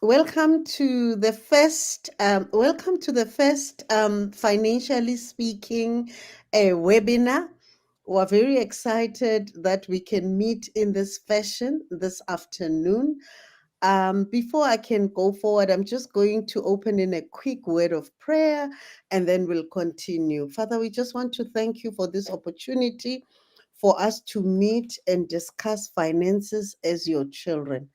Welcome to the first financially speaking webinar. We're very excited that we can meet in this fashion this afternoon. Before I can go forward, I'm just going to open in a quick word of prayer and then we'll continue. Father, we just want to thank you for this opportunity for us to meet and discuss finances as your children.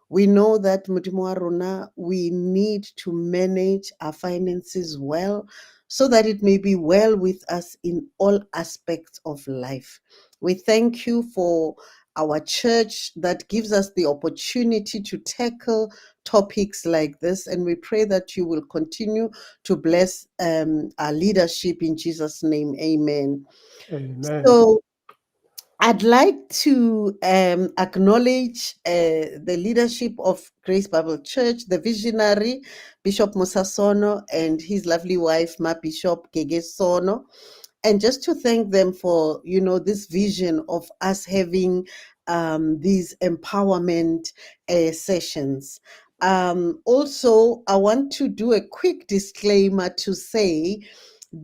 We know that Modimo wa rona, we need to manage our finances well so that it may be well with us in all aspects of life. We thank you for our church that gives us the opportunity to tackle topics like this. And we pray that you will continue to bless our leadership in Jesus' name. Amen. Amen. So, I'd like to acknowledge the leadership of Grace Bible Church, the visionary Bishop Musasono and his lovely wife, Ma Bishop Gege Sono, and just to thank them for this vision of us having these empowerment sessions. Also, I want to do a quick disclaimer to say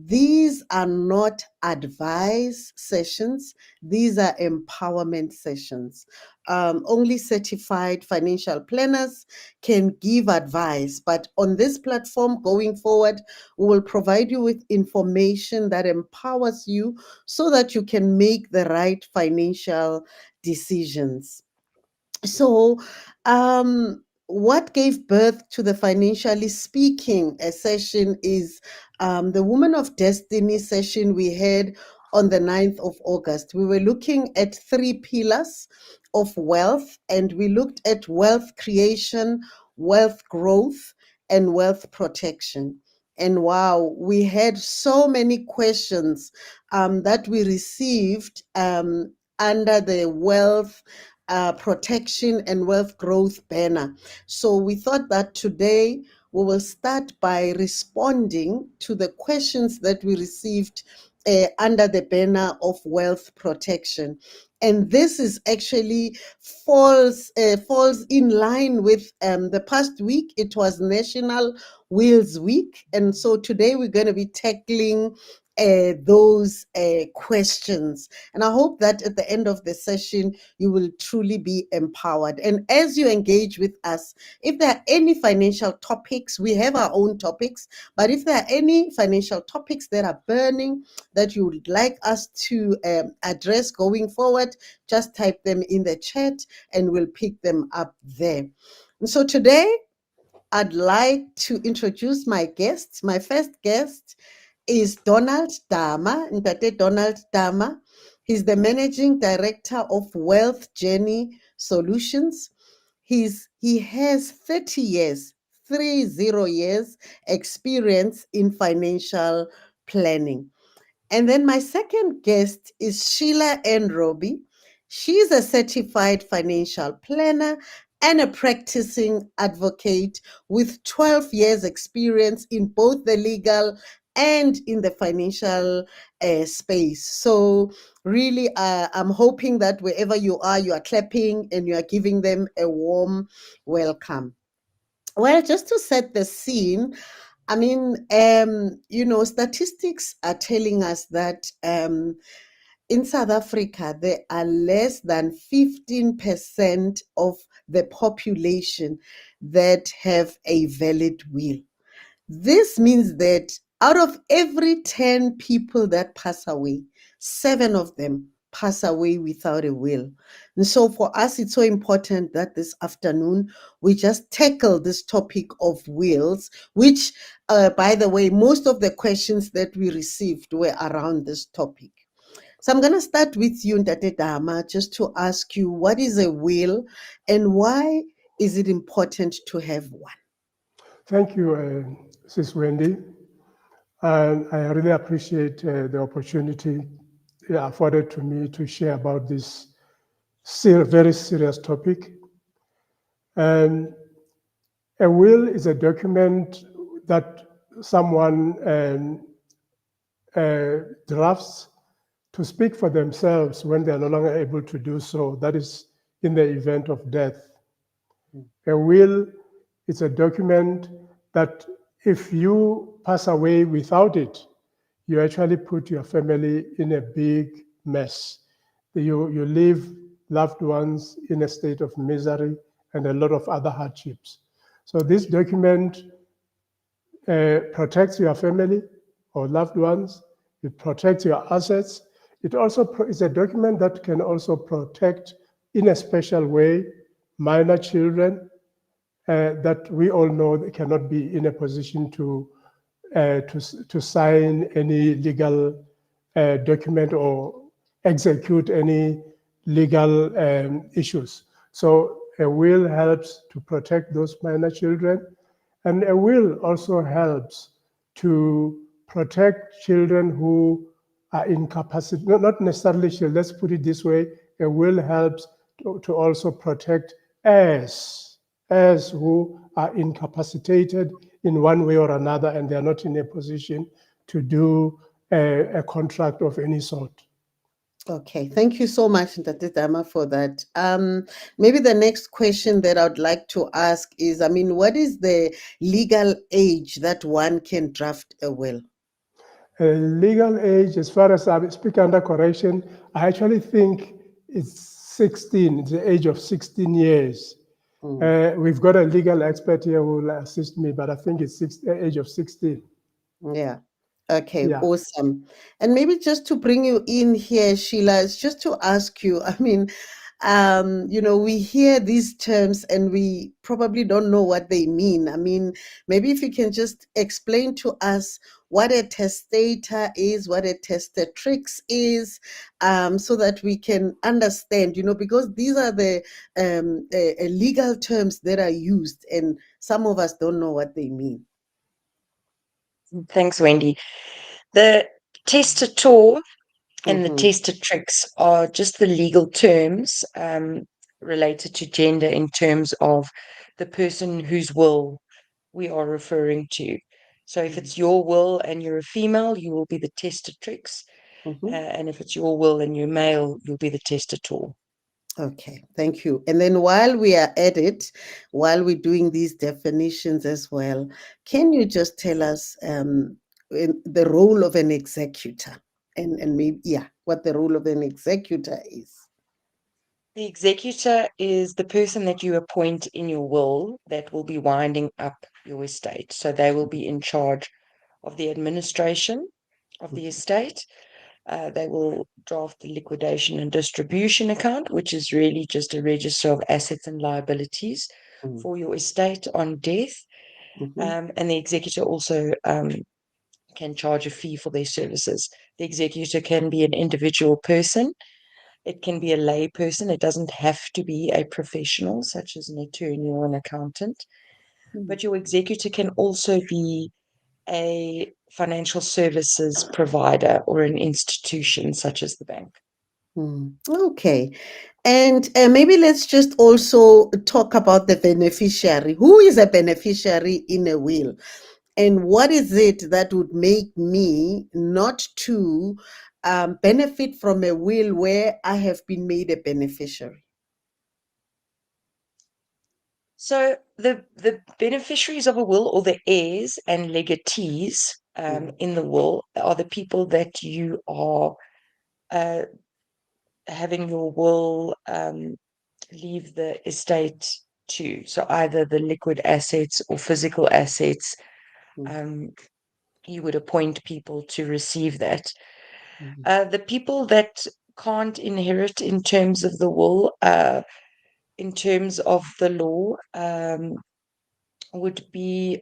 these are not advice sessions, these are empowerment sessions. Only certified financial planners can give advice, but on this platform going forward, we will provide you with information that empowers you so that you can make the right financial decisions. So, what gave birth to the financially speaking session is the Woman of Destiny session we had on the 9th of August. We were looking at three pillars of wealth, and we looked at wealth creation, wealth growth, and wealth protection. And wow, we had so many questions that we received under the wealth protection and wealth growth banner. So we thought that today we will start by responding to the questions that we received under the banner of wealth protection. And this is actually falls in line with the past week. It was National Wills Week, and so today we're going to be tackling those questions. And I hope that at the end of the session, you will truly be empowered. And as you engage with us, if there are any financial topics, we have our own topics, but if there are any financial topics that are burning that you would like us to address going forward, just type them in the chat and we'll pick them up there. And so today, I'd like to introduce my guests. My first guest is Donald Dama, Ntate Donald Dama. He's the Managing Director of Wealth Journey Solutions. He has 30 years experience in financial planning. And then my second guest is Sheila Enrobi. She's a certified financial planner and a practicing advocate with 12 years experience in both the legal and in the financial space. So really, I'm hoping that wherever you are clapping and you are giving them a warm welcome. Well, just to set the scene, I mean, statistics are telling us that in South Africa, there are less than 15% of the population that have a valid will. This means that out of every 10 people that pass away, seven of them pass away without a will. And so for us, it's so important that this afternoon we just tackle this topic of wills, which, by the way, most of the questions that we received were around this topic. So I'm going to start with you, Ntate Dama, just to ask you what is a will and why is it important to have one? Thank you, Sis Wendy. And I really appreciate the opportunity afforded to me to share about this very serious topic. And a will is a document that someone drafts to speak for themselves when they're no longer able to do so. That is in the event of death. A will It's a document that if you pass away without it, you actually put your family in a big mess. You leave loved ones in a state of misery and a lot of other hardships. So this document protects your family or loved ones. It protects your assets. It also is a document that can also protect, in a special way, minor children that we all know they cannot be in a position to sign any legal document or execute any legal issues. So a will helps to protect those minor children, and a will also helps to protect children who are incapacitated, not necessarily children, let's put it this way, a will helps to also protect heirs who are incapacitated in one way or another and they're not in a position to do a contract of any sort. Okay, thank you so much, Ntate Dama, for that. Maybe the next question that I would like to ask is, I mean, what is the legal age that one can draft a will? Legal age, as far as I speak under correction, I actually think it's 16, it's the age of 16 years. We've got a legal expert here who will assist me, but I think it's age of 16. Yeah. Okay, Yeah. awesome. And maybe just to bring you in here, Sheila, it's just to ask you, I mean, we hear these terms and we probably don't know what they mean. I mean, maybe if you can just explain to us what a testator is, what a testatrix is, so that we can understand, because these are the legal terms that are used and some of us don't know what they mean. Thanks, Wendy. The testator and the Mm-hmm. testatrix are just the legal terms related to gender in terms of the person whose will we are referring to. So if it's your will and you're a female, you will be the testatrix. Mm-hmm. And if it's your will and you're male, you'll be the testator. Okay, thank you. And then while we are at it, while we're doing these definitions as well, can you just tell us the role of an executor and maybe, yeah, what the role of an executor is? The executor is the person that you appoint in your will that will be winding up your estate. So they will be in charge of the administration of the estate. They will draft the liquidation and distribution account, which is really just a register of assets and liabilities Mm-hmm. for your estate on death. And the executor also can charge a fee for their services. The executor can be an individual person. It can be a lay person. It doesn't have to be a professional, such as an attorney or an accountant. But your executor can also be a financial services provider or an institution such as the bank. Okay. And maybe let's just also talk about the beneficiary. Who is a beneficiary in a will? And what is it that would make me not to benefit from a will where I have been made a beneficiary? So the beneficiaries of a will or the heirs and legatees in the will are the people that you are uh, having your will leave the estate to. So either the liquid assets or physical assets, um, you would appoint people to receive that. The people that can't inherit in terms of the will, in terms of the law, would be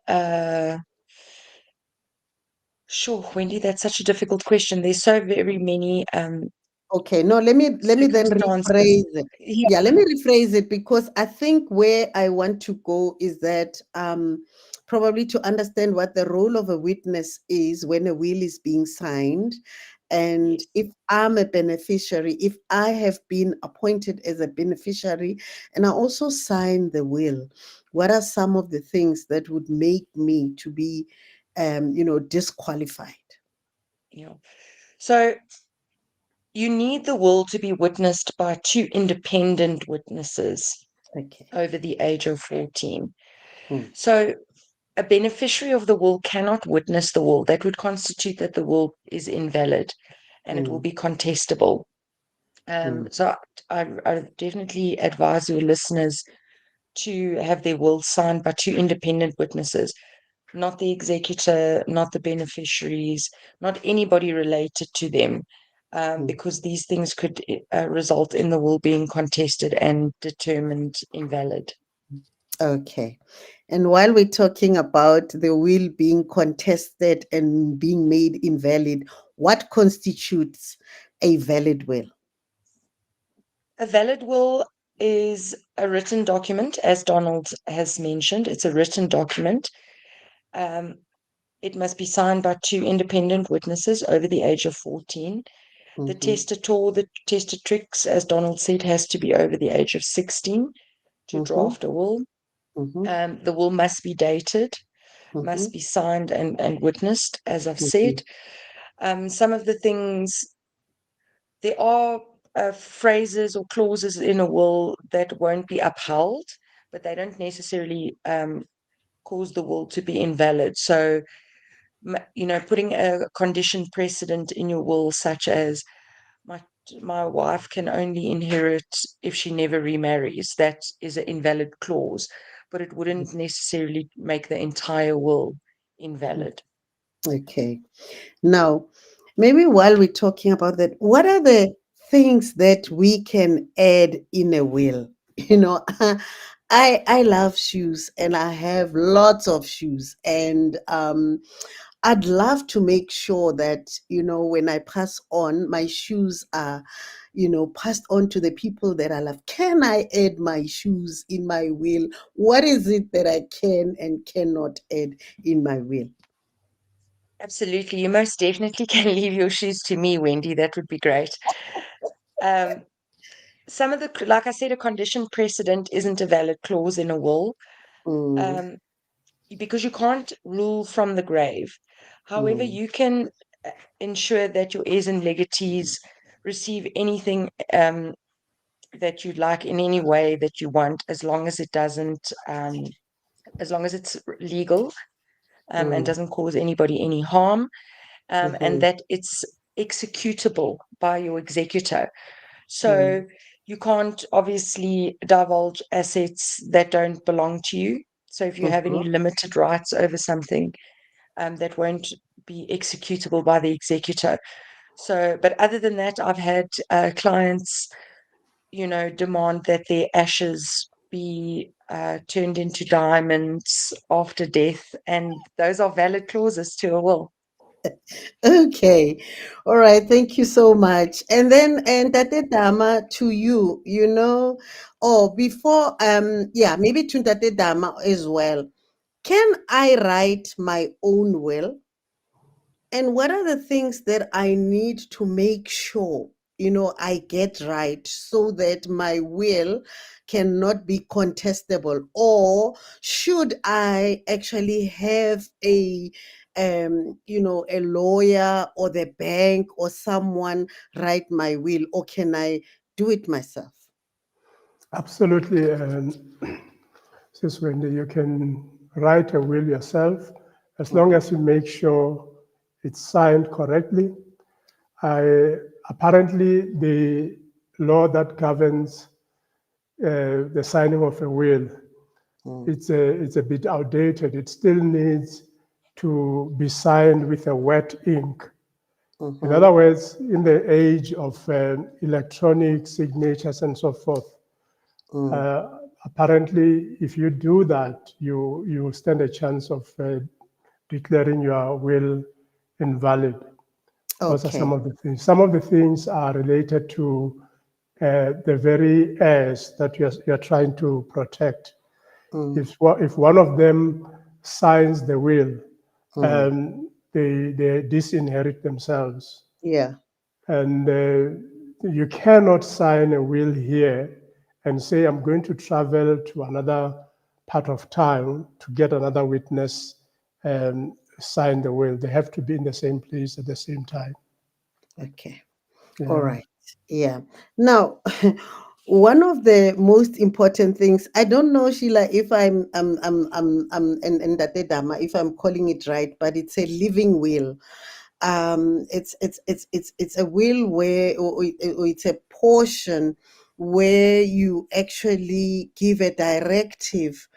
sure, Wendy, that's such a difficult question. There's so very many Okay, no, let me then circumstances. rephrase it. Yeah, Yeah, let me rephrase it because I think where I want to go is that probably to understand what the role of a witness is when a will is being signed. And yes, if I'm a beneficiary, if I have been appointed as a beneficiary and I also sign the will, what are some of the things that would make me to be disqualified? yeah. So you need the will to be witnessed by two independent witnesses Okay. over the age of 14. Mm, So a beneficiary of the will cannot witness the will. That would constitute that the will is invalid and it will mm, be contestable. mm, So I definitely advise your listeners to have their will signed by two independent witnesses, not the executor, not the beneficiaries, not anybody related to them, mm. because these things could result in the will being contested and determined invalid. Okay. And while we're talking about the will being contested and being made invalid, what constitutes a valid will? A valid will is a written document, as Donald has mentioned. It's a written document. Um, it must be signed by two independent witnesses over the age of 14. The Mm-hmm, testator, the testatrix, as Donald said, has to be over the age of 16 to mm-hmm, draft a will. mm-hmm, The will must be dated, mm-hmm, must be signed and witnessed, as I've mm-hmm, said. Some of the things, there are phrases or clauses in a will that won't be upheld, but they don't necessarily cause the will to be invalid. So, putting a condition precedent in your will, such as my my wife can only inherit if she never remarries. That is an invalid clause, but it wouldn't necessarily make the entire will mm-hmm. invalid. Okay. Now, maybe while we're talking about that, what are the things that we can add in a will? You know, I love shoes and I have lots of shoes, and I'd love to make sure that, when I pass on, my shoes are, passed on to the people that I love. Can I add my shoes in my will? What is it that I can and cannot add in my will? Absolutely. You most definitely can leave your shoes to me, Wendy. That would be great. Um, some of the, like I said, a condition precedent isn't a valid clause in a will, Mm, um, because you can't rule from the grave. However, mm, you can ensure that your heirs and legatees receive anything that you'd like in any way that you want, as long as it doesn't, as long as it's legal, and mm, doesn't cause anybody any harm, and mhm, that it's executable by your executor. mm, So you can't obviously divulge assets that don't belong to you. So if you have any mhm. limited rights over something, that won't be executable by the executor. So, but other than that, I've had clients, demand that their ashes be turned into diamonds after death, and those are valid clauses to a will. Okay. All right. Thank you so much. And Tate Dama, to you, before, yeah, maybe to Tate Dama as well. Can I write my own will? And what are the things that I need to make sure, I get right so that my will cannot be contestable? Or should I actually have a lawyer or the bank or someone write my will, or can I do it myself? Absolutely. And Sis Wendy, you can write a will yourself as long Mhm, as you make sure it's signed correctly. I, apparently, the law that governs the signing of a will, mm, it's a bit outdated. It still needs to be signed with a wet ink. In other mhm, words, in the age of electronic signatures and so forth, mm. uh, apparently, if you do that, you stand a chance of declaring your will invalid. Those are some Okay. of the things. Some of the things are related to the very heirs that you're trying to protect. Mm, If one of them signs the will, mm. they disinherit themselves. Yeah. And you cannot sign a will here and say, I'm going to travel to another part of town to get another witness and sign the will. They have to be in the same place at the same time. Okay. All Yeah. right. Yeah. Now, one of the most important things, I don't know, Sheila, if and Date Dama, if I'm calling it right, but it's a living will. It's a will where, or it's a portion where you actually give a directive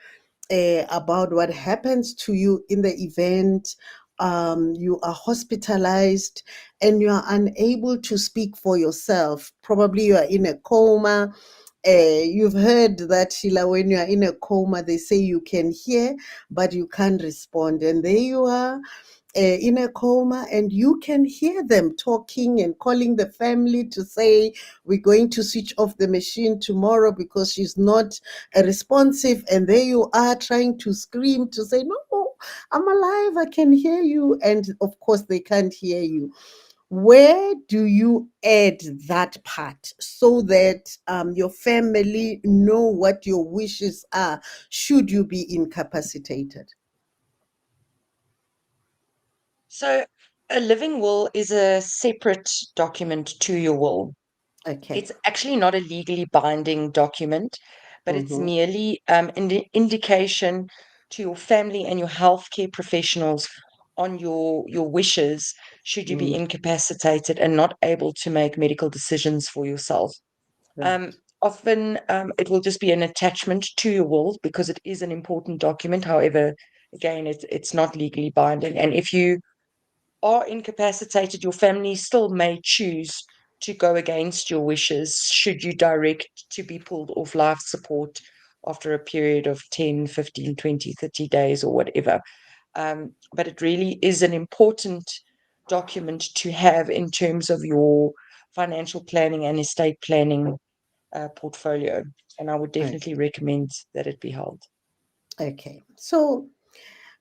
about what happens to you in the event you are hospitalized and you are unable to speak for yourself. Probably you are in a coma. You've heard that, Sheila, when you are in a coma, they say you can hear, but you can't respond. And there you are in a coma, and you can hear them talking and calling the family to say, we're going to switch off the machine tomorrow because she's not responsive. And there you are trying to scream to say, no, I'm alive, I can hear you. And of course, they can't hear you. Where do you add that part so that your family know what your wishes are should you be incapacitated? So a living will is a separate document to your will. Okay. It's actually not a legally binding document, but it's Mm-hmm. merely an indication to your family and your healthcare professionals on your wishes should you be Mm, incapacitated and not able to make medical decisions for yourself. right. Often it will just be an attachment to your will because it is an important document. However, again, it's not legally binding. And if you are incapacitated, your family still may choose to go against your wishes should you direct to be pulled off life support after a period of 10, 15, 20, 30 days or whatever. But it really is an important document to have in terms of your financial planning and estate planning portfolio. And I would definitely Okay. recommend that it be held. Okay. So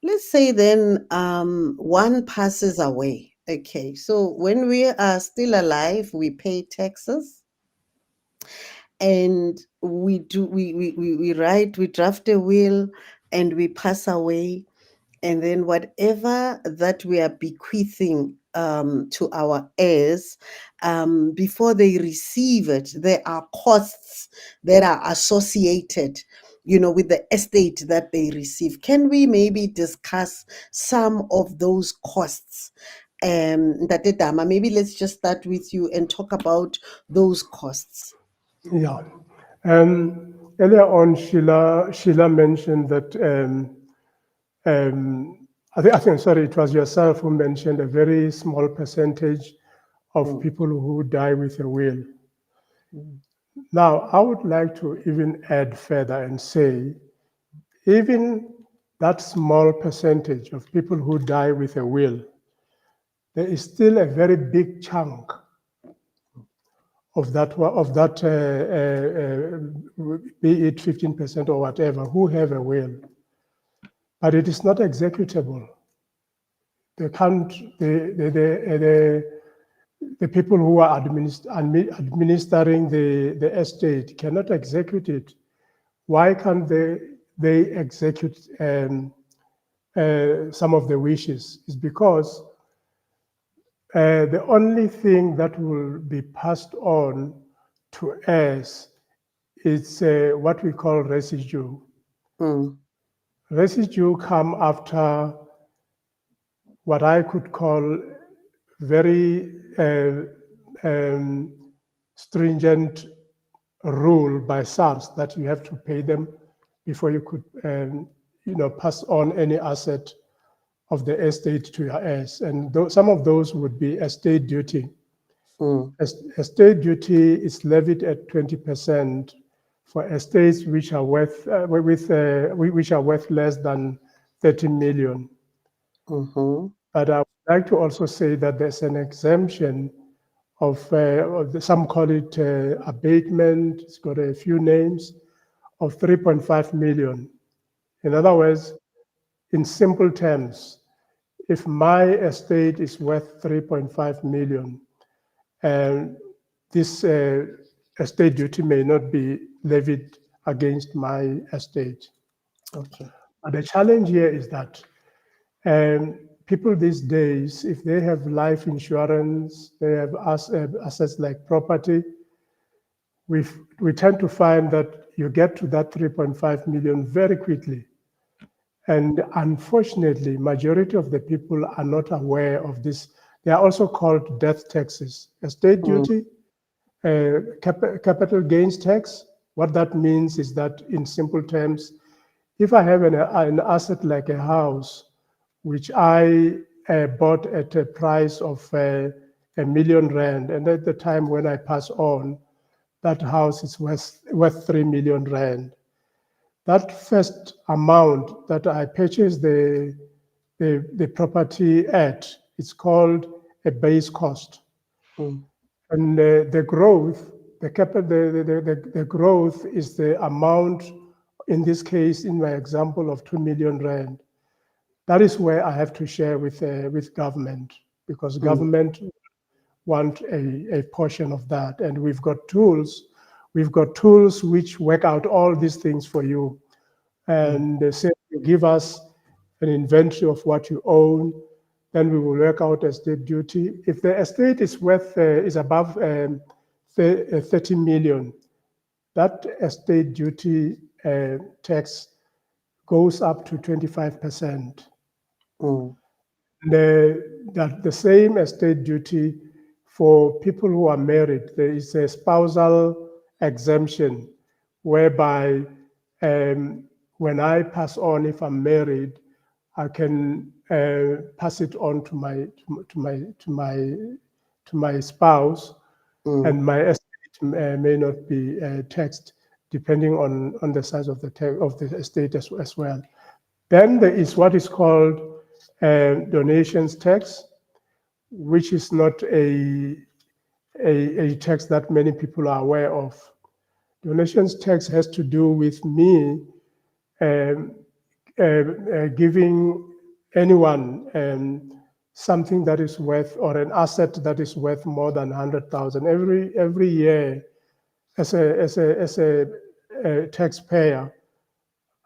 let's say then one passes away. Okay. So when we are still alive, we pay taxes and we draft a will and we pass away. And then whatever that we are bequeathing to our heirs, before they receive it, there are costs that are associated, with the estate that they receive. Can we maybe discuss some of those costs? Ntate Dama, maybe let's just start with you and talk about those costs. Yeah. Earlier on, Sheila mentioned that I think, sorry, it was yourself who mentioned a very small percentage of Mm, people who die with a will. mm, Now, I would like to even add further and say, even that small percentage of people who die with a will, there is still a very big chunk of that, be it 15% or whatever, who have a will, but it is not executable. They can't. The people who are administering the estate cannot execute it. Why can't they execute some of the wishes? Is because the only thing that will be passed on to heirs is what we call residue. mm, Residue come after what I could call very stringent rule by SARS that you have to pay them before you could, pass on any asset of the estate to your heirs. And some of those would be estate duty. mm, Estate duty is levied at 20% for estates which are worth less than 30 million. mhm, But I would like to also say that there's an exemption some call it abatement. It's got a few names of 3.5 million. In other words, in simple terms, if my estate is worth 3.5 million, and this estate duty may not be levied against my estate. okay. But the challenge here is that people these days, if they have life insurance, they have assets like property, we tend to find that you get to that 3.5 million very quickly. And unfortunately, majority of the people are not aware of this. They are also called death taxes. Estate duty, capital gains tax. What that means is that, in simple terms, if I have an asset like a house, which I bought at a price of R1,000,000, and at the time when I pass on, that house is worth R3,000,000. That first amount that I purchased the property at, it's called a base cost. And the growth, the growth is the amount, in this case, in my example of R2,000,000. That is where I have to share with government, because government want a portion of that. And we've got tools which work out all these things for you. And they say, you give us an inventory of what you own, then we will work out estate duty. If the estate is above 30 million, that estate duty tax goes up to 25%. The same estate duty for people who are married, there is a spousal exemption, whereby when I pass on, if I'm married, I can pass it on to my spouse, and my estate may not be taxed, depending on the size of the estate as well. Then there is what is called donations tax, which is not a tax that many people are aware of. Donations tax has to do with me giving anyone something that is worth, or an asset that is worth more than 100,000 every year. As a taxpayer,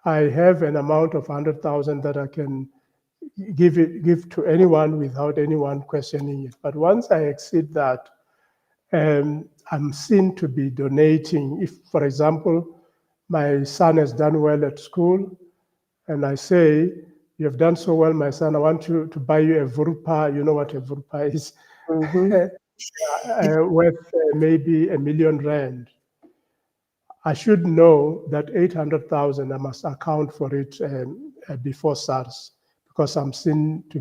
I have an amount of 100,000 that I can give to anyone without anyone questioning it. But once I exceed that, I'm seen to be donating. If, for example, my son has done well at school, and I say, you have done so well, my son, I want to buy you a Vurpa. You know what a Vurpa is? Worth maybe R1,000,000. I should know that 800,000, I must account for it before SARS, because I'm seen to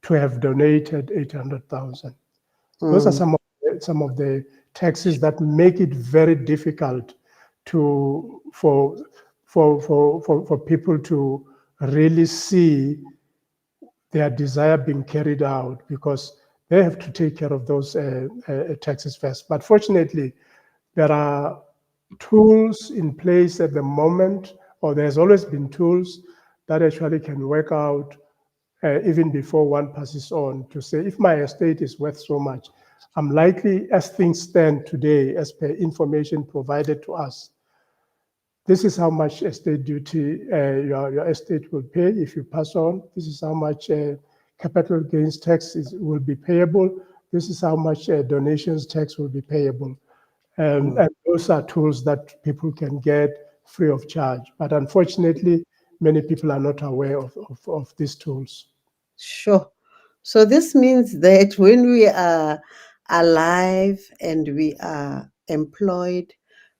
have donated 800,000. Those are some of the taxes that make it very difficult for people to really see their desire being carried out, because they have to take care of those taxes first. But fortunately, there are tools in place at the moment, or there's always been tools that actually can work out even before one passes on, to say, if my estate is worth so much, I'm likely, as things stand today, as per information provided to us, this is how much estate duty your estate will pay if you pass on. This is how much capital gains tax will be payable. This is how much donations tax will be payable. And those are tools that people can get free of charge. But unfortunately, many people are not aware of these tools. Sure. So this means that when we are alive and we are employed,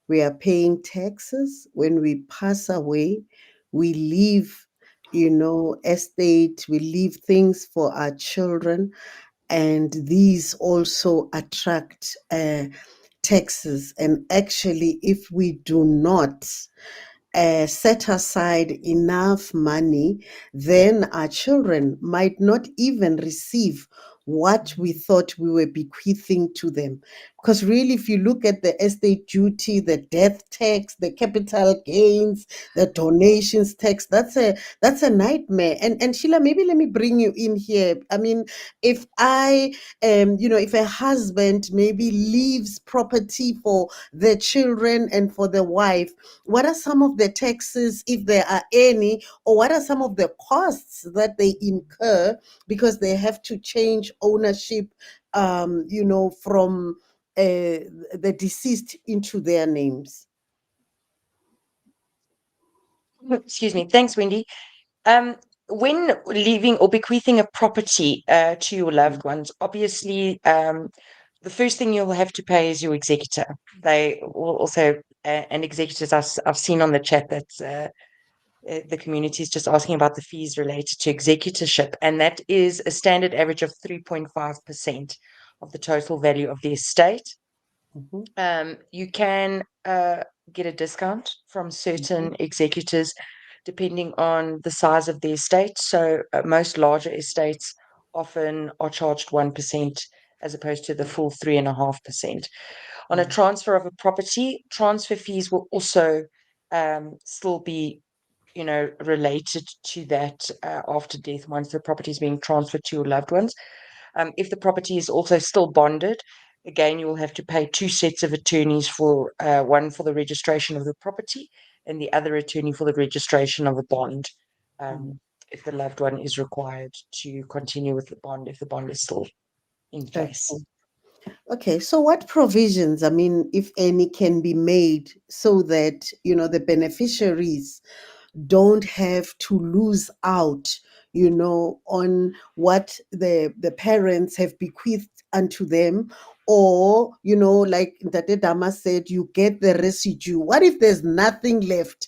we are paying taxes. When we pass away, we leave, estate, we leave things for our children, and these also attract taxes. And actually, if we do not set aside enough money, then our children might not even receive what we thought we were bequeathing to them. Because really, if you look at the estate duty, the death tax, the capital gains, the donations tax, that's a nightmare. And Sheila, maybe let me bring you in here. I mean, if if a husband maybe leaves property for the children and for the wife, what are some of the taxes, if there are any, or what are some of the costs that they incur because they have to change ownership, from the deceased into their names? Excuse me. Thanks, Wendy. When leaving or bequeathing a property to your loved ones, obviously, the first thing you'll have to pay is your executor. They will also, and executors I've seen on the chat that the community is just asking about the fees related to executorship, and that is a standard average of 3.5% of the total value of the estate. You can get a discount from certain executors depending on the size of the estate. So most larger estates often are charged 1% as opposed to the full 3.5%. On a transfer of a property, transfer fees will also still be, related to that after death once the property is being transferred to your loved ones. If the property is also still bonded, again, you will have to pay two sets of attorneys for one for the registration of the property and the other attorney for the registration of a bond. If the loved one is required to continue with the bond, if the bond is still in Okay. place. Okay, so what provisions, I mean, if any, can be made so that, the beneficiaries don't have to lose out, on what the parents have bequeathed unto them? Or, like Date Dama said, you get the residue. What if there's nothing left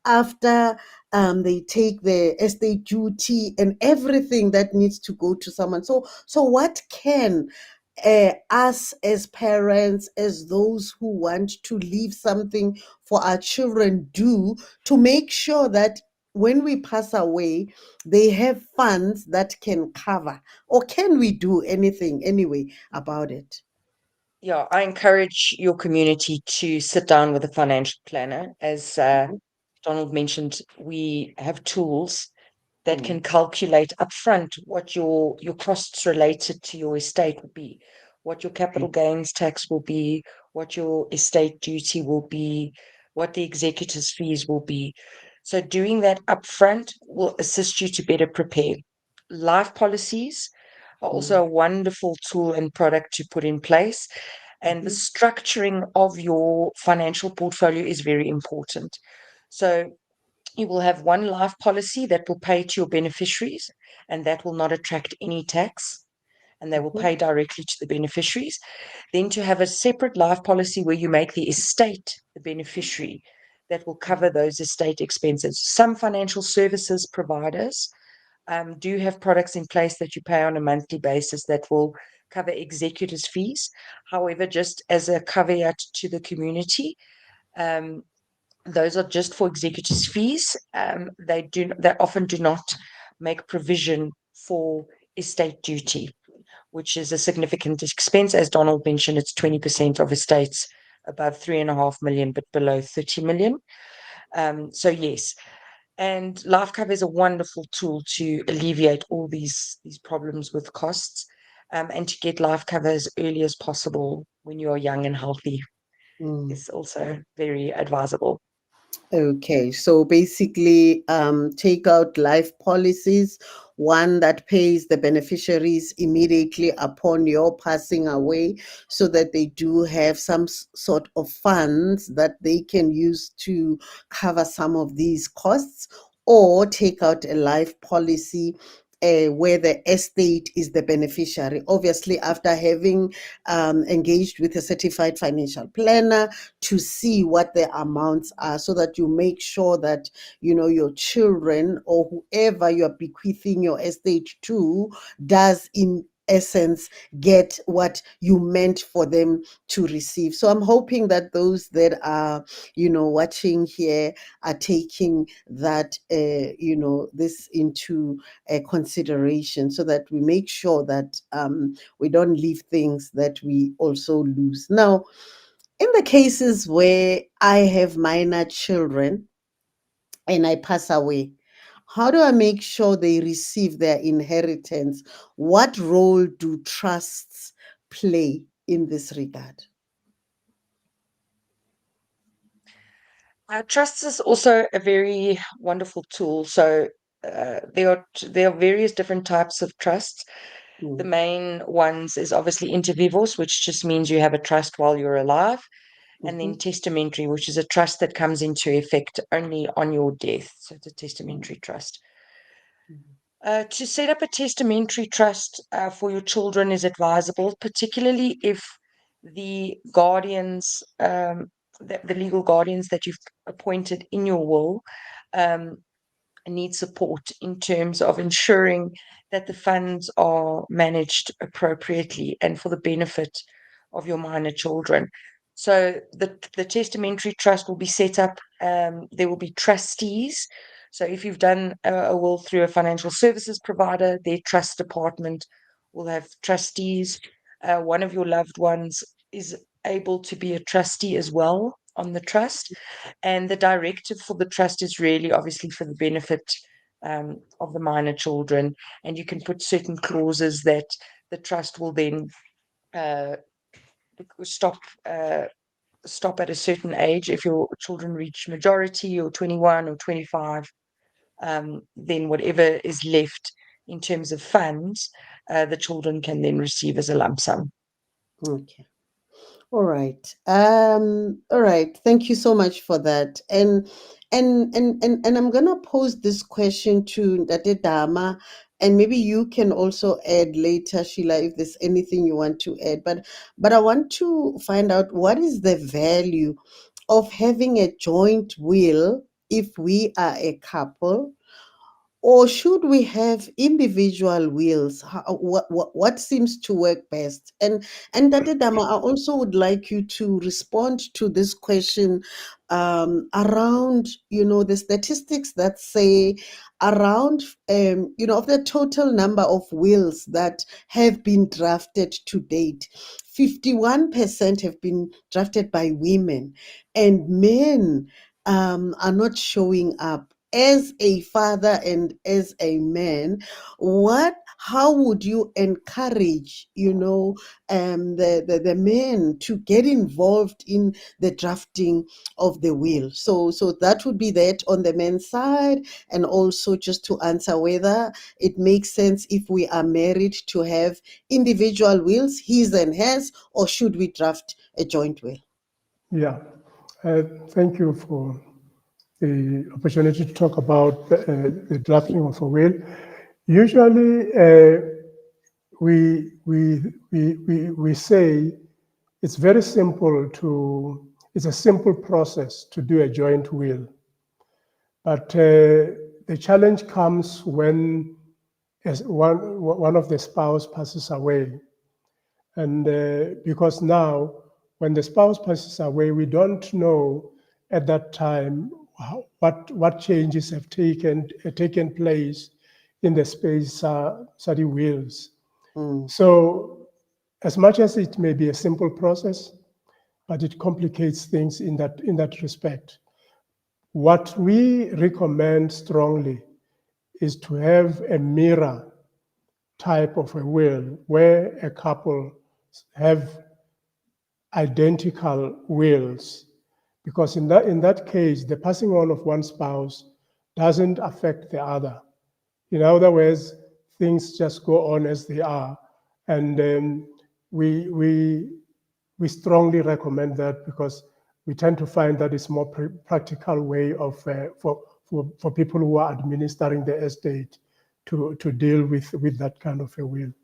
after they take the estate duty and everything that needs to go to someone? So what can us as parents, as those who want to leave something for our children, do to make sure that when we pass away, they have funds that can cover? Or can we do anything anyway about it? Yeah, I encourage your community to sit down with a financial planner. As Donald mentioned, we have tools that can calculate upfront what your costs related to your estate will be, what your capital gains tax will be, what your estate duty will be, what the executor's fees will be. So doing that upfront will assist you to better prepare. Life policies are also a wonderful tool and product to put in place. And the structuring of your financial portfolio is very important. So you will have one life policy that will pay to your beneficiaries, and that will not attract any tax, and they will pay directly to the beneficiaries. Then to have a separate life policy where you make the estate the beneficiary, that will cover those estate expenses. Some financial services providers do have products in place that you pay on a monthly basis that will cover executors' fees. However, just as a caveat to the community, um, those are just for executors' fees. They often do not make provision for estate duty, which is a significant expense. As Donald mentioned, it's 20% of estates above 3.5 million, but below 30 million. So yes, and life cover is a wonderful tool to alleviate all these problems with costs, and to get life cover as early as possible when you are young and healthy Mm. is also very advisable. Okay, so basically, take out life policies, one that pays the beneficiaries immediately upon your passing away, so that they do have some sort of funds that they can use to cover some of these costs, or take out a life policy. Where the estate is the beneficiary, obviously after having engaged with a certified financial planner to see what the amounts are, so that you make sure that your children or whoever you're bequeathing your estate to does in essence get what you meant for them to receive. So I'm hoping that those that are watching here are taking that this into consideration, so that we make sure that we don't leave things that we also lose. Now, in the cases where I have minor children and I pass away, how do I make sure they receive their inheritance? What role do trusts play in this regard? Trusts is also a very wonderful tool. So there are various different types of trusts. The main ones is obviously inter vivos, which just means you have a trust while you're alive, and then testamentary, which is a trust that comes into effect only on your death. So it's a testamentary trust. To set up a testamentary trust for your children is advisable, particularly if the guardians, the legal guardians that you've appointed in your will, need support in terms of ensuring that the funds are managed appropriately and for the benefit of your minor children. So the testamentary trust will be set up. There will be trustees. So if you've done a will through a financial services provider, their trust department will have trustees. One of your loved ones is able to be a trustee as well on the trust. And the directive for the trust is really obviously for the benefit of the minor children. And you can put certain clauses that the trust will then stop stop at a certain age. If your children reach majority or 21 or 25, then whatever is left in terms of funds, the children can then receive as a lump sum. Okay. All right. All right. Thank you so much for that. And I'm gonna pose this question to Dade Dama, and maybe you can also add later, Sheila, if there's anything you want to add. But I want to find out what is the value of having a joint will if we are a couple, or should we have individual wills? What seems to work best? And Dade Dama, I also would like you to respond to this question around, the statistics that say around, of the total number of wills that have been drafted to date, 51% have been drafted by women, and men are not showing up. As a father and as a man, how would you encourage, the men to get involved in the drafting of the will? So that would be that on the men's side, and also just to answer whether it makes sense if we are married to have individual wills, his and hers, or should we draft a joint will? Yeah, thank you for the opportunity to talk about the drafting of a will. Usually, we say it's very simple it's a simple process to do a joint will. But the challenge comes when one of the spouse passes away. And because now, when the spouse passes away, we don't know at that time what changes have taken place in the space study wills. So as much as it may be a simple process, but it complicates things in that respect. What we recommend strongly is to have a mirror type of a will where a couple have identical wills, because in that case, the passing on of one spouse doesn't affect the other. In other words, things just go on as they are, and we strongly recommend that, because we tend to find that it's more practical way of for people who are administering the estate to deal with that kind of a will.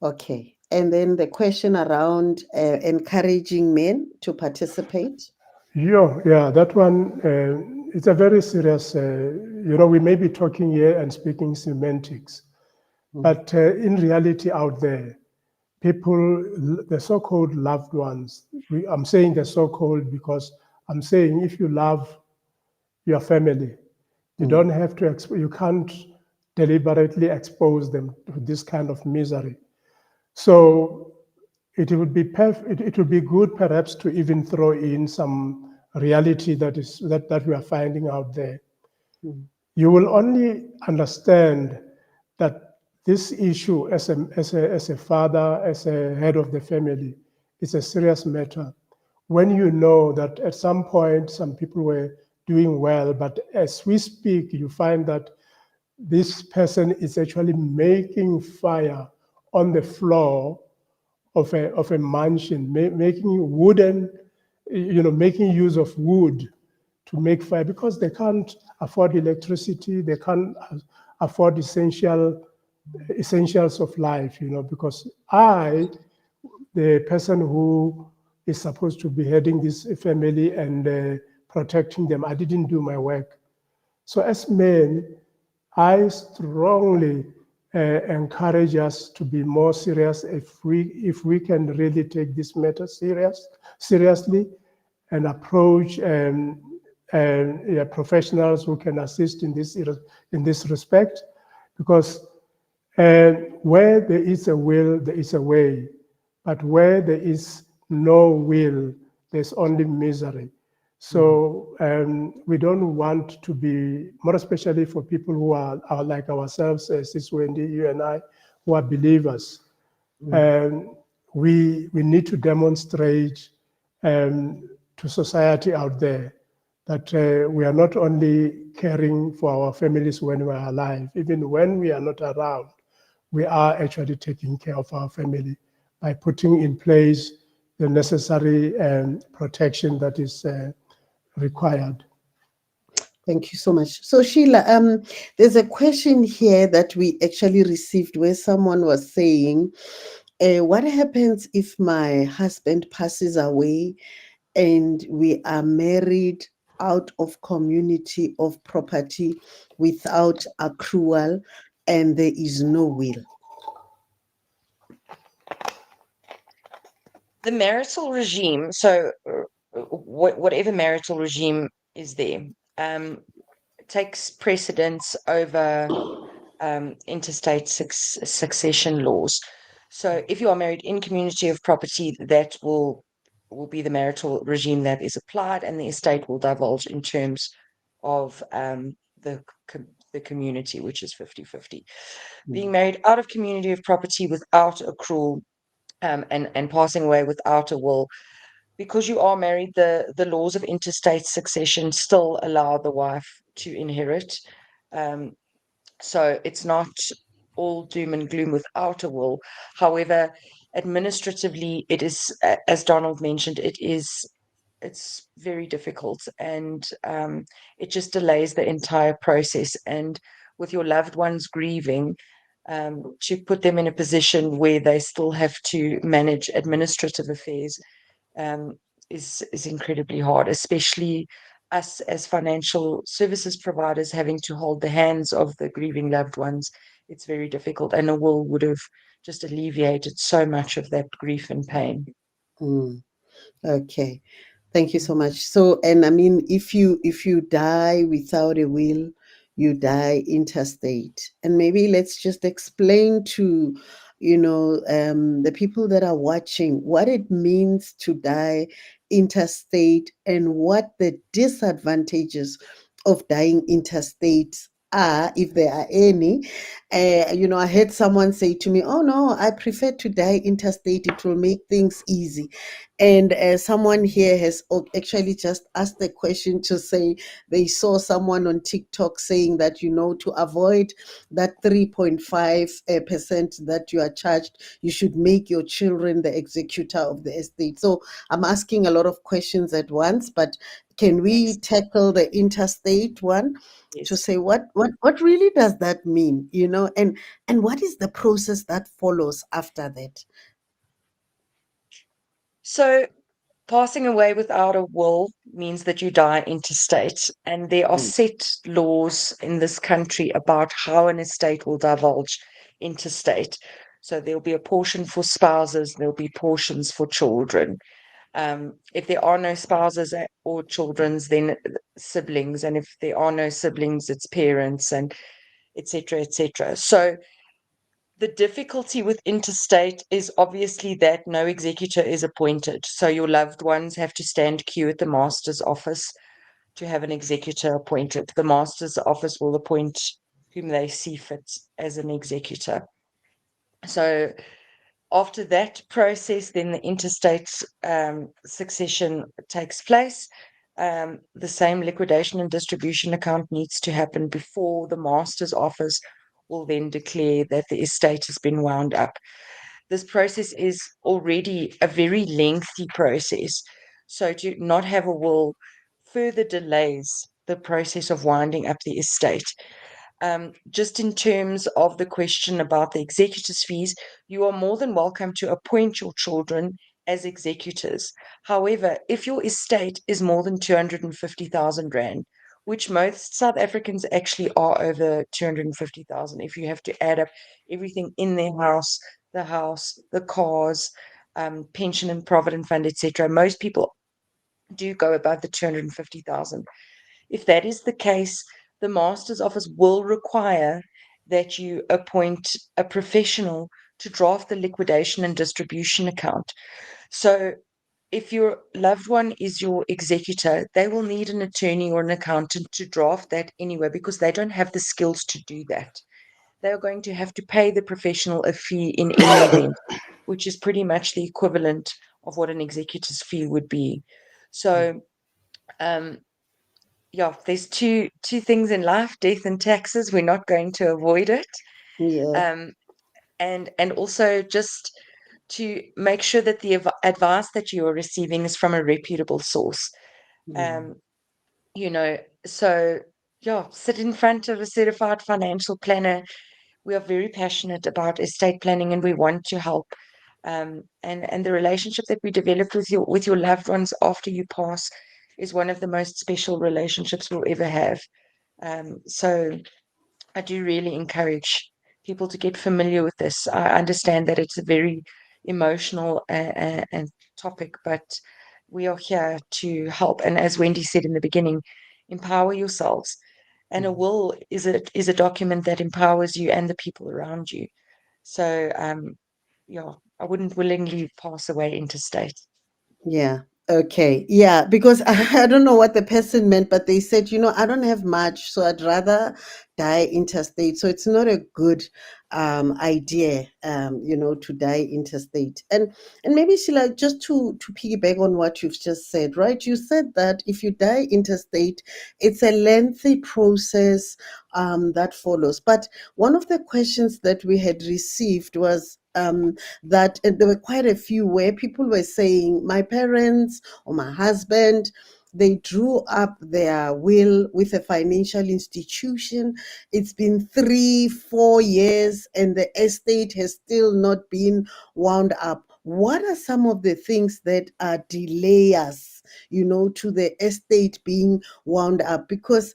Okay. And then the question around encouraging men to participate. Yeah, that one, it's a very serious, we may be talking here and speaking semantics, but in reality out there, people, the so-called loved ones, I'm saying the so-called because I'm saying if you love your family, you don't have to, you can't deliberately expose them to this kind of misery. So it would be good perhaps to even throw in some reality that we are finding out there. You will only understand that this issue as a father, as a head of the family, is a serious matter when you know that at some point some people were doing well, but as we speak, you find that this person is actually making fire on the floor of a mansion, making wooden, making use of wood to make fire, because they can't afford electricity, they can't afford essentials of life, because the person who is supposed to be heading this family and protecting them, I didn't do my work. So as men, I strongly encourage us to be more serious if we can really take this matter seriously and approach professionals who can assist in this respect, because where there is a will, there is a way, but where there is no will, there's only misery. So we don't want to be, more especially for people who are like ourselves, Sis Wendy, you and I, who are believers. We need to demonstrate to society out there that we are not only caring for our families when we are alive, even when we are not around, we are actually taking care of our family by putting in place the necessary protection that is required. Thank you so much. So Sheila, there's a question here that we actually received where someone was saying, what happens if my husband passes away and we are married out of community of property without accrual and there is no will? The marital regime, so whatever marital regime is there, takes precedence over interstate succession laws. So if you are married in community of property, that will be the marital regime that is applied, and the estate will divulge in terms of the community, which is 50-50. Being married out of community of property without accrual and passing away without a will, because you are married, the laws of interstate succession still allow the wife to inherit. So it's not all doom and gloom without a will. However, administratively, it is, as Donald mentioned, it's very difficult, and it just delays the entire process. And with your loved ones grieving, to put them in a position where they still have to manage administrative affairs um, is incredibly hard, especially us as financial services providers having to hold the hands of the grieving loved ones. It's very difficult, and a will would have just alleviated so much of that grief and pain. Mm, okay. Thank you so much. So, and I mean, if you die without a will, you die interstate. And maybe let's just explain to, the people that are watching what it means to die interstate and what the disadvantages of dying interstate are, if there are any. I heard someone say to me, "Oh no, I prefer to die interstate. It will make things easy." And someone here has actually just asked the question to say they saw someone on TikTok saying that, to avoid that 3.5% that you are charged, you should make your children the executor of the estate. So I'm asking a lot of questions at once, but can we Yes, tackle the interstate one to yes. say what really does that mean, and what is the process that follows after that? So passing away without a will means that you die interstate, and there are Mm, set laws in this country about how an estate will divulge interstate. So there'll be a portion for spouses, there'll be portions for children. If there are no spouses or children's, then siblings, and if there are no siblings, it's parents, and etc., etc. So the difficulty with interstate is obviously that no executor is appointed. So your loved ones have to stand queue at the master's office to have an executor appointed. The master's office will appoint whom they see fit as an executor. So after that process, then the interstate succession takes place. the same liquidation and distribution account needs to happen before the master's office will then declare that the estate has been wound up. This process is already a very lengthy process. So to not have a will further delays the process of winding up the estate. Just in terms of the question about the executor's fees, you are more than welcome to appoint your children as executors. However, if your estate is more than 250,000 Rand, which most South Africans actually are over 250,000, if you have to add up everything in their house, the cars, pension and provident fund, etc., most people do go above the 250,000. If that is the case, the master's office will require that you appoint a professional to draft the liquidation and distribution account. So if your loved one is your executor, they will need an attorney or an accountant to draft that anyway because they don't have the skills to do that. They are going to have to pay the professional a fee in any event, which is pretty much the equivalent of what an executor's fee would be. So, um, yeah, there's two things in life, death and taxes. We're not going to avoid it. Yeah. Um, and also just to make sure that the advice that you are receiving is from a reputable source. Mm. Um, you know, so yeah, sit in front of a certified financial planner. We are very passionate about estate planning and we want to help. And the relationship that we developed with your loved ones after you pass is one of the most special relationships we'll ever have. So I do really encourage people to get familiar with this. I understand that it's a very emotional and topic, but we are here to help. And as Wendy said in the beginning, empower yourselves. And a Mm. will is a document that empowers you and the people around you. So yeah, I wouldn't willingly pass away interstate. Yeah. Okay. Yeah. Because I don't know what the person meant, but they said, I don't have much, so I'd rather die interstate. So it's not a good idea, to die interstate. And maybe Sheila, just to piggyback on what you've just said, right? You said that if you die interstate, it's a lengthy process that follows. But one of the questions that we had received was that there were quite a few where people were saying, my parents or my husband, they drew up their will with a financial institution. It's been 3, 4 years, and the estate has still not been wound up. What are some of the things that are delayers, to the estate being wound up? Because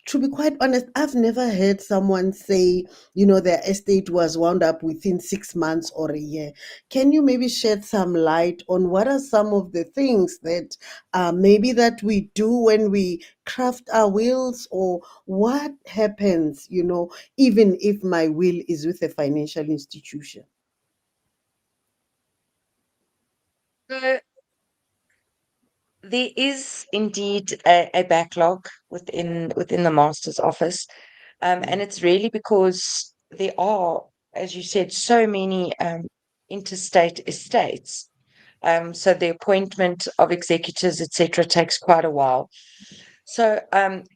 to be quite honest, I've never heard someone say, their estate was wound up within 6 months or a year. Can you maybe shed some light on what are some of the things that maybe that we do when we craft our wills, or what happens, even if my will is with a financial institution? So there is indeed a backlog within the master's office, and Mm. it's really because there are, as you said, so many interstate estates. So the appointment of executors, etc., takes quite a while. So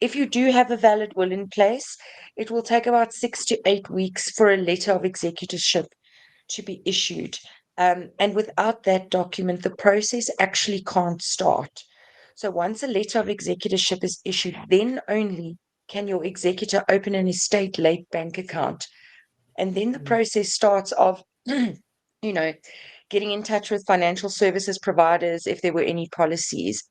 if you do have a valid will in place, it will take about 6 to 8 weeks for a letter of executorship to be issued. And without that document, the process actually can't start. So once a letter of executorship is issued, then only can your executor open an estate late bank account. And then the Mm. process starts of, getting in touch with financial services providers if there were any policies,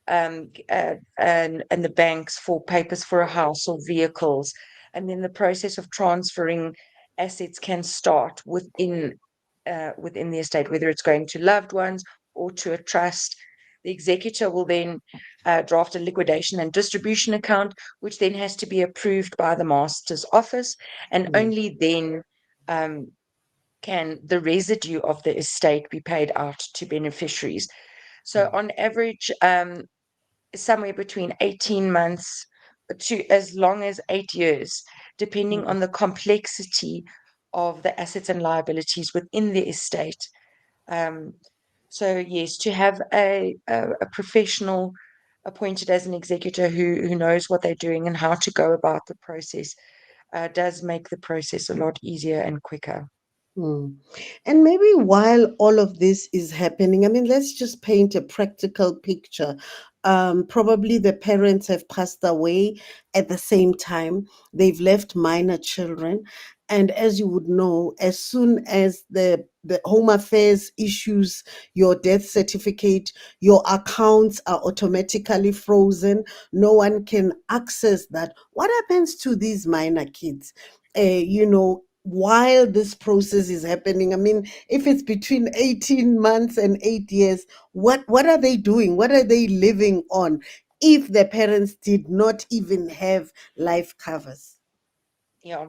and the banks for papers for a house or vehicles. And then the process of transferring assets can start within the estate, whether it's going to loved ones or to a trust. The executor will then draft a liquidation and distribution account, which then has to be approved by the master's office, and Mm. only then um, can the residue of the estate be paid out to beneficiaries. So, Mm. on average, somewhere between 18 months to as long as 8 years, depending Mm. on the complexity of the assets and liabilities within the estate. Um, so, yes, to have a professional appointed as an executor who knows what they're doing and how to go about the process does make the process a lot easier and quicker. Mm. And maybe while all of this is happening, I mean, let's just paint a practical picture. Probably the parents have passed away at the same time. They've left minor children. And as you would know, as soon as the Home Affairs issues your death certificate, your accounts are automatically frozen. No one can access that. What happens to these minor kids? While this process is happening, I mean, if it's between 18 months and 8 years, what are they doing? What are they living on if the parents did not even have life covers? Yeah.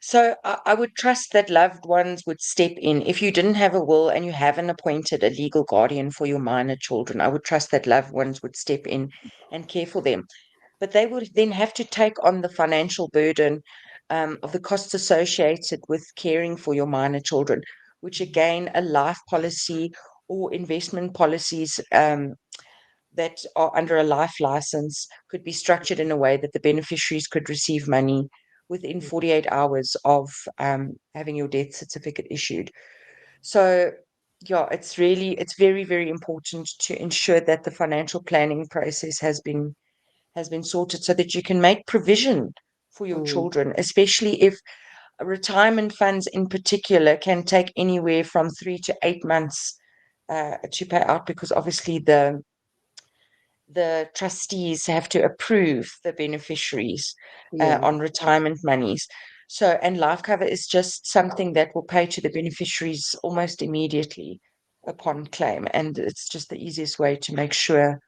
So I would trust that loved ones would step in. If you didn't have a will and you haven't appointed a legal guardian for your minor children, I would trust that loved ones would step in and care for them. But they would then have to take on the financial burden of the costs associated with caring for your minor children, which again, a life policy or investment policies that are under a life license could be structured in a way that the beneficiaries could receive money within 48 hours of having your death certificate issued. So, yeah, it's very, very important to ensure that the financial planning process has been sorted so that you can make provision for your Mm, children, especially if retirement funds in particular can take anywhere from 3 to 8 months to pay out because obviously the trustees have to approve the beneficiaries yeah, on retirement monies. So, and life cover is just something that will pay to the beneficiaries almost immediately upon claim. And it's just the easiest way to make sure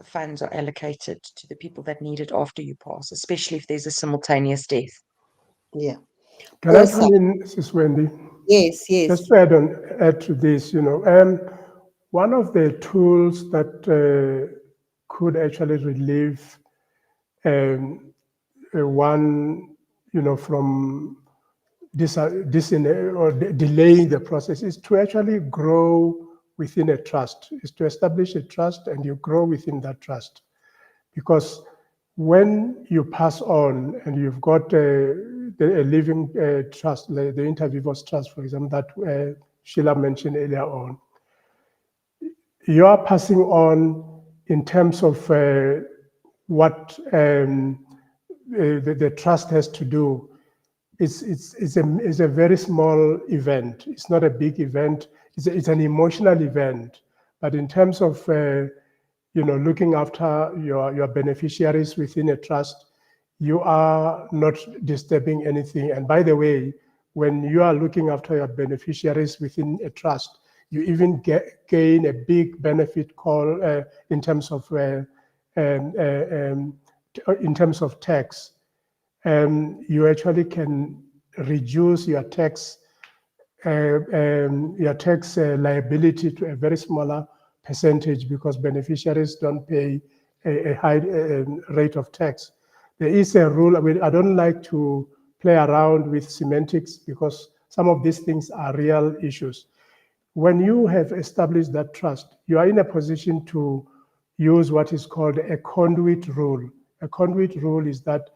funds are allocated to the people that need it after you pass, especially if there's a simultaneous death. yeah. Can I Awesome. come in, Sis Wendy? Yes, Just yes. to add to this, one of the tools that could actually relieve one, from delaying the process is to actually grow within a trust, is to establish a trust and you grow within that trust. Because when you pass on and you've got a living trust, like the interviewer's trust, for example, that Sheila mentioned earlier on, you are passing on in terms of what the trust has to do. It's a very small event. It's not a big event. It's an emotional event. But in terms of looking after your beneficiaries within a trust, you are not disturbing anything. And by the way, when you are looking after your beneficiaries within a trust, you even gain a big benefit called um, uh, um, in terms of tax. You actually can reduce your tax liability to a very smaller percentage because beneficiaries don't pay a high rate of tax. There is a rule. I mean, I don't like to play around with semantics because some of these things are real issues. When you have established that trust, you are in a position to use what is called a conduit rule. A conduit rule is that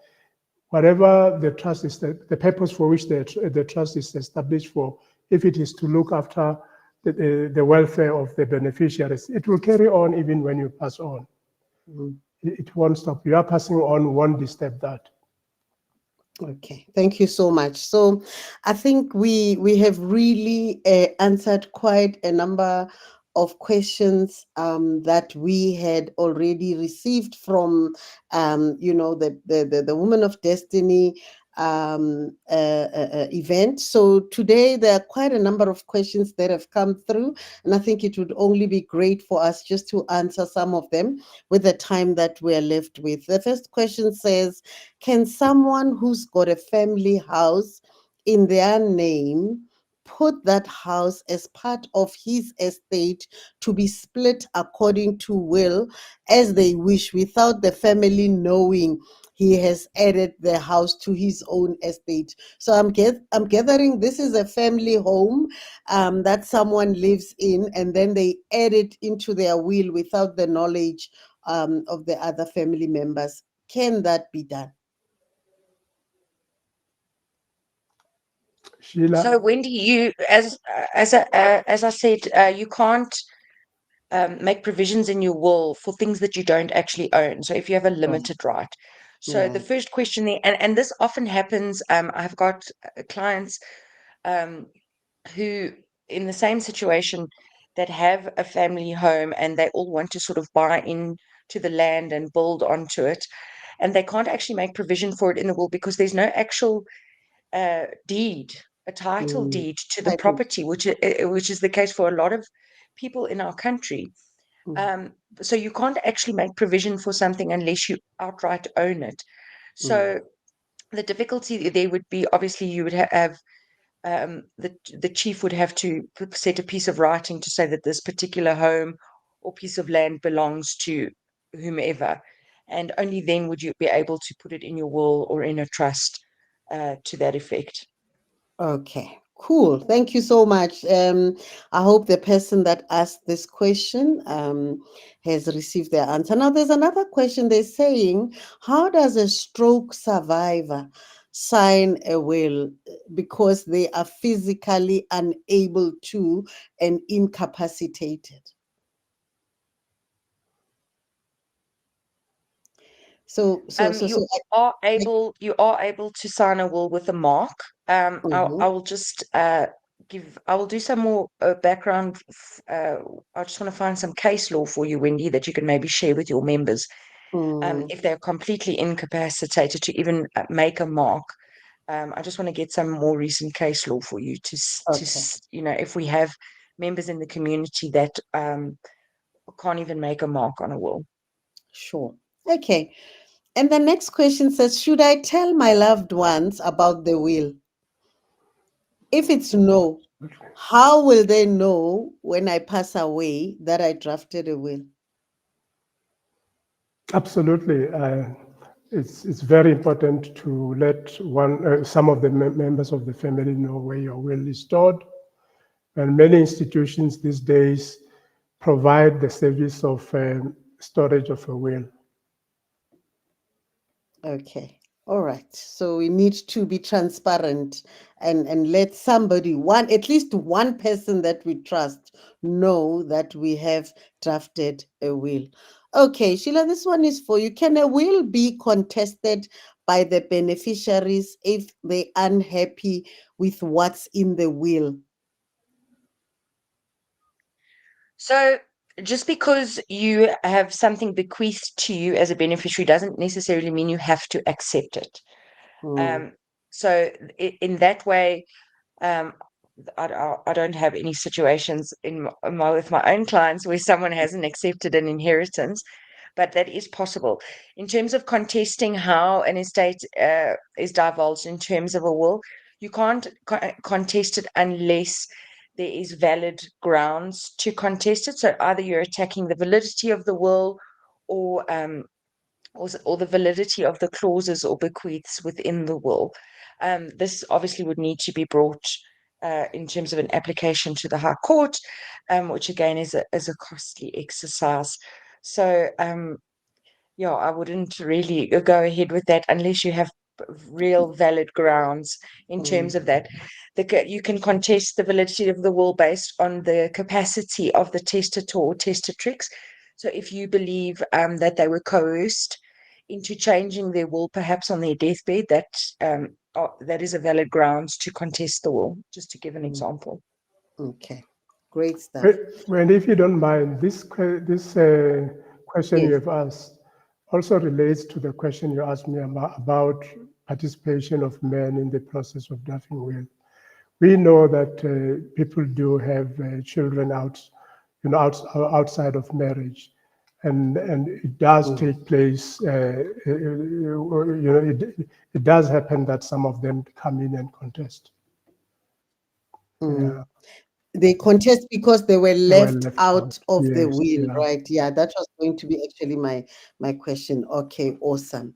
whatever the trust is, the purpose for which the trust is established for, if it is to look after the welfare of the beneficiaries, it will carry on even when you pass on. Mm. It won't stop. You are passing on, won't disturb that. Okay, thank you so much. So I think we have really answered quite a number of questions that we had already received from the Woman of Destiny event. So today there are quite a number of questions that have come through, and I think it would only be great for us just to answer some of them with the time that we're left with. The first question says, can someone who's got a family house in their name put that house as part of his estate to be split according to will as they wish without the family knowing he has added the house to his own estate? So I'm gathering this is a family home that someone lives in, and then they add it into their will without the knowledge of the other family members. Can that be done? Sheila? So Wendy, you as I said, you can't make provisions in your will for things that you don't actually own. So if you have a Right. limited right. So the Right. first question there, and this often happens. I've got clients um, who in the same situation that have a family home and they all want to sort of buy in to the land and build onto it, and they can't actually make provision for it in the will because there's no actual deed, a title Mm. deed to the Title. property, which is the case for a lot of people in our country. Mm. Um, so you can't actually make provision for something unless you outright own it. Mm. So the difficulty there would be obviously you would have the chief would have to set a piece of writing to say that this particular home or piece of land belongs to whomever, and only then would you be able to put it in your will or in a trust to that effect. Okay, cool. Thank you so much. I hope the person that asked this question has received their answer. Now, there's another question. They're saying, how does a stroke survivor sign a will because they are physically unable to and incapacitated? So, so, so, You so, you are able to sign a will with a mark. I Mhm, will just I will do some more background. I just want to find some case law for you, Wendy, that you can maybe share with your members. mm, If they're completely incapacitated to even make a mark. I just want to get some more recent case law for you okay, you know, if we have members in the community that can't even make a mark on a will. sure. Okay. And the next question says, should I tell my loved ones about the will? If it's no, how will they know when I pass away that I drafted a will? Absolutely. It's very important to let some of the members of the family know where your will is stored. And many institutions these days provide the service of storage of a will. Okay. All right. So we need to be transparent and let somebody, one, at least one person that we trust, know that we have drafted a will. Okay, Sheila, this one is for you. Can a will be contested by the beneficiaries if they're unhappy with what's in the will? So just because you have something bequeathed to you as a beneficiary doesn't necessarily mean you have to accept it. Mm, Um, so in that way, um, I don't have any situations with my own clients where someone hasn't accepted an inheritance, but that is possible. In terms of contesting how an estate is divulged in terms of a will, you can't contest it unless there is valid grounds to contest it. So either you're attacking the validity of the will or or the validity of the clauses or bequeaths within the will. This obviously would need to be brought in terms of an application to the High Court, which again is a costly exercise. So yeah, I wouldn't really go ahead with that unless you have real valid grounds in terms mm, of that. You can contest the validity of the will based on the capacity of the testator or testatrix. So if you believe that they were coerced into changing their will, perhaps on their deathbed, that is a valid grounds to contest the will. Just to give an mm. example. Okay, great stuff. When, if you don't mind, this question you Yes. have asked also relates to the question you asked me about participation of men in the process of drafting will. We know that people do have children outside of marriage, and it does Mm, take place. It does happen that some of them come in and contest. mm. Yeah, They contest because they were they were left left out out. of the Yes, will, yeah. right? Yeah, that was going to be actually my question. Okay, awesome.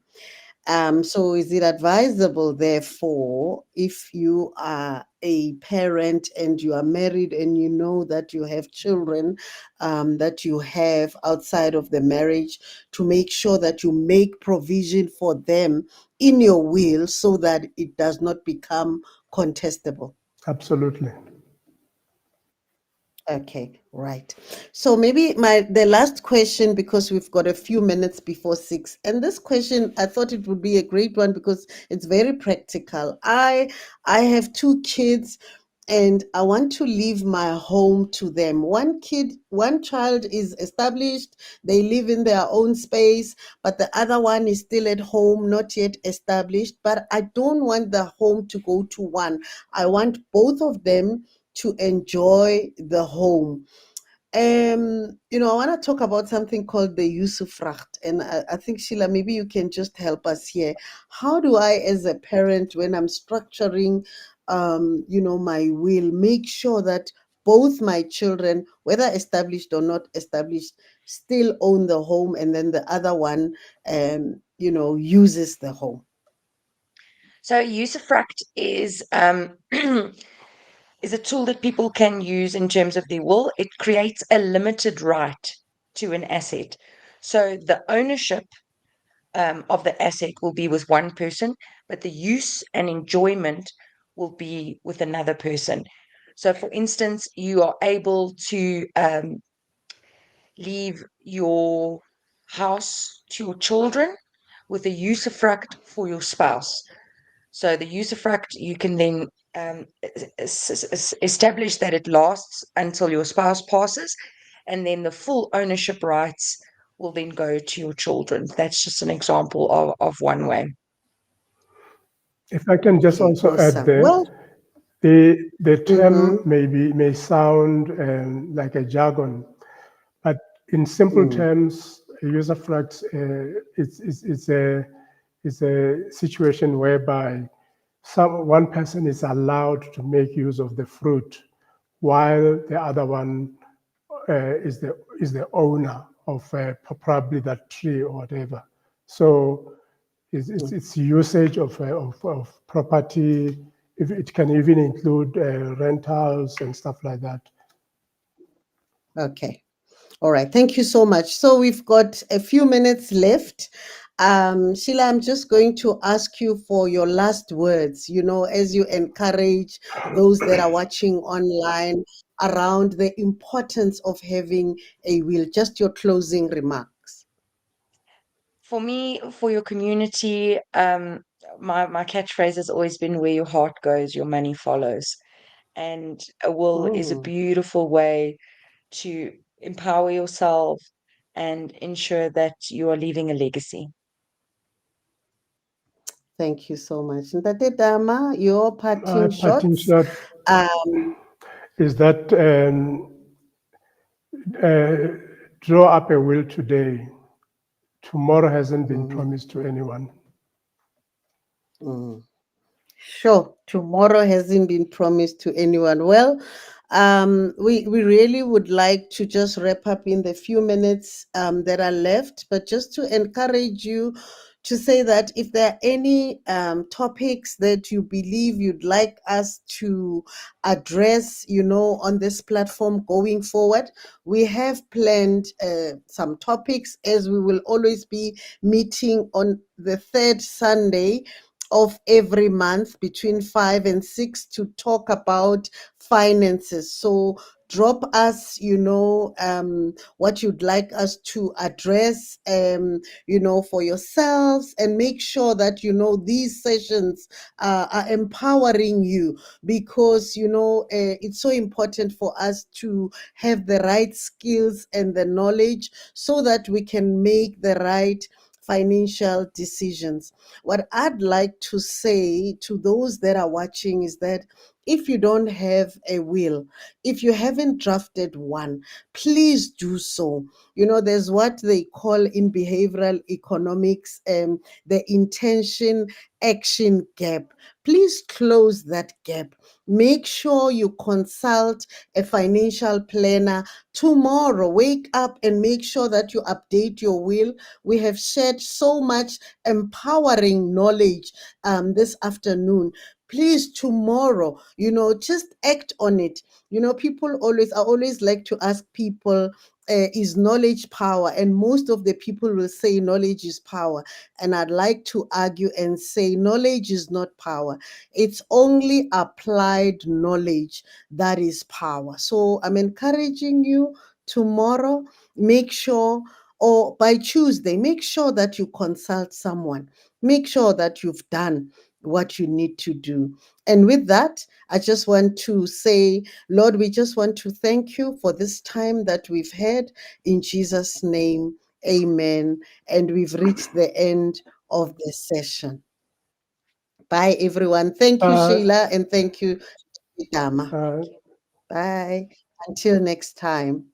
So is it advisable, therefore, if you are a parent and you are married and you know that you have children that you have outside of the marriage, to make sure that you make provision for them in your will so that it does not become contestable? Absolutely. Okay, right. So maybe the last question, because we've got a few minutes before 6, and this question I thought it would be a great one because it's very practical. I have 2 kids and I want to leave my home to them. One child is established, they live in their own space, but the other one is still at home, not yet established. But I don't want the home to go to one. I want both of them to enjoy the home. I want to talk about something called the Usufrucht, and I think, Sheila, maybe you can just help us here. How do I, as a parent, when I'm structuring, my will, make sure that both my children, whether established or not established, still own the home, and then the other one, uses the home? So usufruct is is a tool that people can use in terms of their will. It creates a limited right to an asset. So the ownership of the asset will be with one person, but the use and enjoyment will be with another person. So, for instance, you are able to leave your house to your children with a usufruct for your spouse. So the usufruct, you can then establish that it lasts until your spouse passes, and then the full ownership rights will then go to your children. That's just an example of one way. If I can just Okay, also add awesome. there, Well, the term mm-hmm, may sound like a jargon, but in simple mm, terms, a usufruct it's a situation whereby one person is allowed to make use of the fruit, while the other one is the owner of probably that tree or whatever. So it's usage of property. If it can even include rentals and stuff like that. okay. All right, thank you so much. So we've got a few minutes left. Sheila, I'm just going to ask you for your last words, as you encourage those that are watching online around the importance of having a will, just your closing remarks. For me, for your community, my catchphrase has always been where your heart goes, your money follows. And a will is a Mm, beautiful way to empower yourself and ensure that you are leaving a legacy. thank you so much. Ntate Dama, your My parting parting shots. shot Um, is that uh, draw up a will today. Tomorrow hasn't been mm, promised to anyone. mm. Sure, tomorrow hasn't been promised to anyone. Well, we really would like to just wrap up in the few minutes that are left, but just to encourage you to say that if there are any topics that you believe you'd like us to address, on this platform going forward, we have planned some topics, as we will always be meeting on the third Sunday of every month between 5 and 6 to talk about finances. So drop us, what you'd like us to address, for yourselves, and make sure that, these sessions are empowering you, because, it's so important for us to have the right skills and the knowledge so that we can make the right financial decisions. What I'd like to say to those that are watching is that if you don't have a will, if you haven't drafted one, please do so. There's what they call in behavioral economics the intention action gap. Please close that gap. Make sure you consult a financial planner tomorrow. Wake up and make sure that you update your will. We have shared so much empowering knowledge this afternoon. Please, tomorrow, just act on it. People I always like to ask people, is knowledge power? And most of the people will say knowledge is power. And I'd like to argue and say knowledge is not power. It's only applied knowledge that is power. So I'm encouraging you tomorrow, make sure, or by Tuesday, make sure that you consult someone. Make sure that you've done what you need to do. And with that, I just want to say, Lord, we just want to thank you for this time that we've had. In Jesus' name, amen. And we've reached the end of the session. Bye, everyone. Thank you, Uh, Sheila, and thank you, Dama. uh, Bye. Until next time.